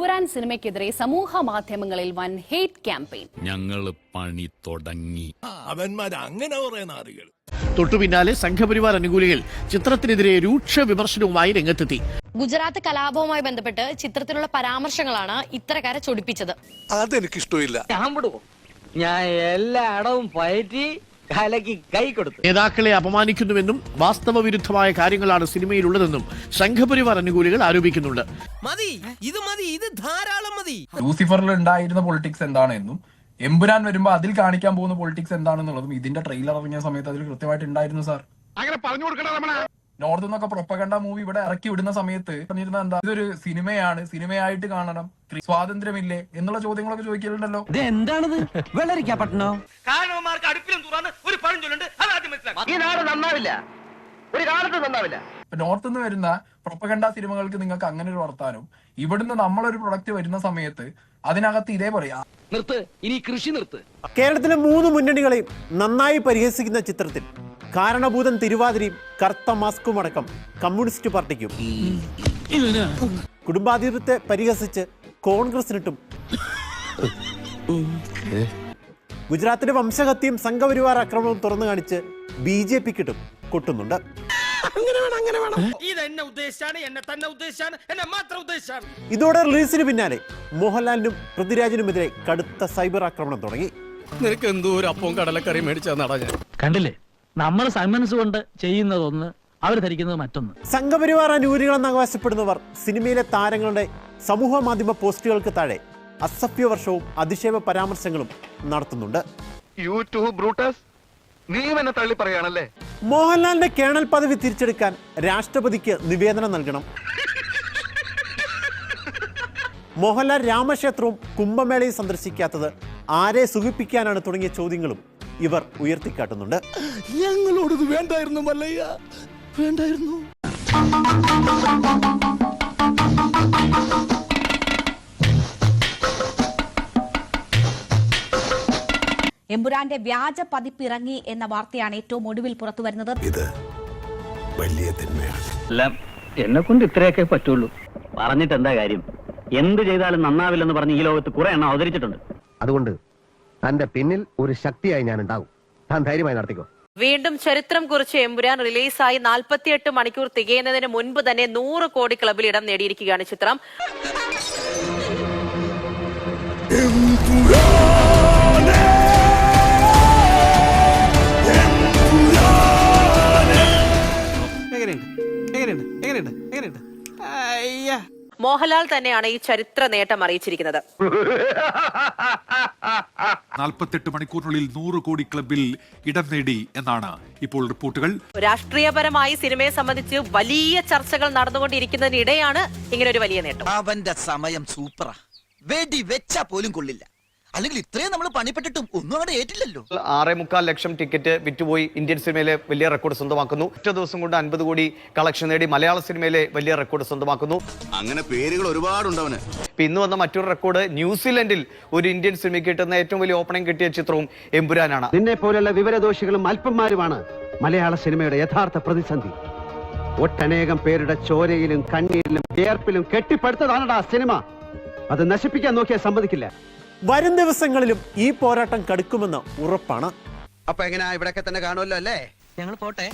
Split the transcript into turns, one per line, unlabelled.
എമ്പുരാൻ സിനിമയ്ക്കെതിരെ സമൂഹ മാധ്യമങ്ങളിൽ വൻ ഹേറ്റ് ക്യാമ്പയിൻ.
ഞങ്ങള് പണി തുടങ്ങി.
അവന്മാരങ്ങനെ പറയുന്ന ആളുകൾ.
തൊട്ടുപിന്നാലെ സംഘപരിവാർ അനുകൂലികൾ ചിത്രത്തിനെതിരെ രൂക്ഷ വിമർശനവുമായി രംഗത്തെത്തി.
ഗുജറാത്ത് കലാപവുമായി ബന്ധപ്പെട്ട് ചിത്രത്തിലുള്ള പരാമർശങ്ങളാണ് ഇത്തരക്കാരെ ചൊടിപ്പിച്ചത്.
അതെനിക്കിഷ്ടമില്ല.
ഞാൻ എല്ലായിടവും പയറ്റി കലക്കി കൈ കൊടുത്തു.
നേതാക്കളെ അപമാനിക്കുന്നുവെന്നും വാസ്തവ വിരുദ്ധമായ കാര്യങ്ങളാണ് സിനിമയിലുള്ളതെന്നും സംഘപരിവാർ അനുകൂലികൾ ആരോപിക്കുന്നുണ്ട്.
ഇത് ധാരാളം മതി.
ലൂസിഫറിൽ ഉണ്ടായിരുന്ന പൊളിറ്റിക്സ് എന്താണെന്നും എമ്പുരാൻ വരുമ്പോ അതിൽ കാണിക്കാൻ പോകുന്ന പൊളിറ്റിക്സ് എന്താണെന്നുള്ളതും ഇതിന്റെ ട്രെയിലർ ഇറങ്ങിയ സമയത്ത് അതിൽ കൃത്യമായിട്ട് ഉണ്ടായിരുന്നു സാർ.
അങ്ങനെ പറഞ്ഞു കൊടുക്കണം.
നോർത്ത് നിന്നൊക്കെ പ്രൊപ്പഗണ്ട മൂവി ഇവിടെ ഇറക്കി വിടുന്ന സമയത്ത് പറഞ്ഞിരുന്ന എന്താ, ഇതൊരു സിനിമയാണ്, സിനിമയായിട്ട് കാണണം, സ്വാതന്ത്ര്യമില്ലേ എന്നുള്ള ചോദ്യങ്ങളൊക്കെ ചോദിക്കലുണ്ടല്ലോ.
എന്താണത് വെള്ളരിക്കപ്പെട്ടണോ?
ഈ നാട് നന്നാവില്ല, ഒരു കാലത്ത് നന്നാവില്ല.
നോർത്ത് നിന്ന് വരുന്ന പ്രൊപ്പഗണ്ട സിനിമകൾക്ക് നിങ്ങൾക്ക് അങ്ങനെ ഒരു വർത്താനം, ഇവിടുന്ന് നമ്മളൊരു പ്രൊഡക്റ്റ് വരുന്ന സമയത്ത് അതിനകത്ത് ഇതേ പറയാ.
നിർത്ത്, ഇനി കൃഷി നിർത്ത്.
കേരളത്തിലെ 3 മുന്നണികളെയും നന്നായി പരിഹസിക്കുന്ന ചിത്രത്തിൽ കാരണഭൂതൻ തിരുവാതിരയും കറുത്ത മാസ്കുമടക്കം കമ്മ്യൂണിസ്റ്റ് പാർട്ടിക്കും, കുടുംബാധിപത്യത്തെ പരിഹസിച്ച് കോൺഗ്രസിനിട്ടും, ഗുജറാത്തിലെ വംശഹത്യയും സംഘപരിവാർ ആക്രമണവും തുറന്നു കാണിച്ച് BJPക്കിട്ടും കൊട്ടുന്നുണ്ട്. ഇതോടെ റിലീസിന് പിന്നാലെ മോഹൻലാലിനും പൃഥ്വിരാജിനുമെതിരെ കടുത്ത സൈബർ ആക്രമണം തുടങ്ങി.
നിനക്ക് എന്തോ ഒരു അപ്പവും കടലക്കറി മേടിച്ചാ
കണ്ടില്ലേ, നമ്മൾ സന്മനസ് കൊണ്ട് ചെയ്യുന്നതൊന്ന്, അവർ ധരിക്കുന്നത് മറ്റൊന്ന്.
സംഘപരിവാർ അനുകൂലികളെന്ന് അവകാശപ്പെടുന്നവർ സിനിമയിലെ താരങ്ങളുടെ സമൂഹ മാധ്യമ പോസ്റ്റുകൾക്ക് താഴെ അസഭ്യവർഷവും അധിക്ഷേപ പരാമർശങ്ങളും നടത്തുന്നുണ്ട്.
യൂട്യൂബ് ബ്രൂട്ടസ്, നീ എന്നെ തള്ളി പറയാണല്ലേ.
മോഹൻലാലിന്റെ കേണൽ പദവി തിരിച്ചെടുക്കാൻ രാഷ്ട്രപതിക്ക് നിവേദനം നൽകണം. മോഹൻലാൽ രാമക്ഷേത്രവും കുംഭമേളയും സന്ദർശിക്കാത്തത് ആരെ സുഖിപ്പിക്കാനാണ് തുടങ്ങിയ ചോദ്യങ്ങളും ഇവർ ഉയർത്തിക്കാട്ടുന്നുണ്ട്.
ഞങ്ങളോടത് വേണ്ടായിരുന്നു മല്ലയ്യ, വേണ്ടായിരുന്നു.
എമ്പുരാന്റെ വ്യാജ പതിപ്പിറങ്ങി എന്ന വാർത്തയാണ് ഏറ്റവും ഒടുവിൽ പുറത്തു വരുന്നത്.
ഇത് വലിയ തിന്മയാണ്.
എല്ലാം എന്നെ കൊണ്ട് ഇത്രയൊക്കെ പറ്റുള്ളൂ. പറഞ്ഞിട്ട് എന്താ കാര്യം? എന്ത് ചെയ്താലും നന്നാവില്ലെന്ന് പറഞ്ഞ് ഈ ലോകത്ത് കുറെ എണ്ണം അവതരിച്ചിട്ടുണ്ട്.
അതുകൊണ്ട് തന്റെ പിന്നിൽ ഒരു ശക്തിയായി ഞാൻ ഉണ്ടാകും. താൻ ധൈര്യമായി നടത്തിക്കോ.
വീണ്ടും ചരിത്രം കുറിച്ച് എമ്പുരാൻ റിലീസായി 48 മണിക്കൂർ തികയുന്നതിന് മുൻപ് തന്നെ 100 കോടി ക്ലബിൽ ഇടം നേടിയിരിക്കുകയാണ് ചിത്രം. മോഹൻലാൽ തന്നെയാണ് ഈ ചരിത്ര നേട്ടം അറിയിച്ചിരിക്കുന്നത്.
48 മണിക്കൂറിനുള്ളിൽ 100 കോടി ക്ലബിൽ ഇടം നേടി എന്നാണ് ഇപ്പോൾ റിപ്പോർട്ടുകൾ.
രാഷ്ട്രീയപരമായി സിനിമയെ സംബന്ധിച്ച് വലിയ ചർച്ചകൾ നടന്നുകൊണ്ടിരിക്കുന്നതിനിടെയാണ് ഇങ്ങനെ ഒരു വലിയ നേട്ടം.
അവന്റെ സമയം സൂപ്പറാ, വെടി വെച്ചാ പോലും കൊള്ളില്ല. അല്ലെങ്കിൽ ഇത്രയും നമ്മൾ പണിപ്പെട്ടിട്ടും ഒന്നും അവിടെ ഏറ്റില്ലല്ലോ.
6.25 ലക്ഷം ടിക്കറ്റ് വിറ്റുപോയി ഇന്ത്യൻ സിനിമയിലെ വലിയ റെക്കോർഡ് സ്വന്തമാക്കുന്നു. ഒറ്റ ദിവസം കൊണ്ട് 50 കോടി കളക്ഷൻ നേടി മലയാള സിനിമയിലെ വലിയ റെക്കോർഡ് സ്വന്തമാക്കുന്നു.
അങ്ങനെ പേരുകൾ ഒരുപാടുണ്ടവന്.
ഇന്ന് വന്ന മറ്റൊരു റെക്കോർഡ്, ന്യൂസിലൻഡിൽ ഒരു ഇന്ത്യൻ സിനിമയ്ക്ക് കിട്ടുന്ന ഏറ്റവും വലിയ ഓപ്പണിംഗ് കിട്ടിയ ചിത്രവും എമ്പുരാനാണ്. നിന്നെ പോലുള്ള വിവരദോഷികളും അല്പന്മാരുമാണ് മലയാള സിനിമയുടെ യഥാർത്ഥ പ്രതിസന്ധി. ഒട്ടനേകം പേരുടെ ചോരയിലും കണ്ണീരിലും വിയർപ്പിലും കെട്ടിപ്പടുത്തതാണടാ സിനിമ. അത് നശിപ്പിക്കാൻ നോക്കിയാൽ സമ്മതിക്കില്ല.
വരും ദിവസങ്ങളിലും ഈ പോരാട്ടം കടുക്കുമെന്ന് ഉറപ്പാണ്.
അപ്പൊ എങ്ങനെയാ, ഇവിടെയൊക്കെ തന്നെ കാണുമല്ലോ അല്ലേ?
ഞങ്ങൾ പോട്ടെ.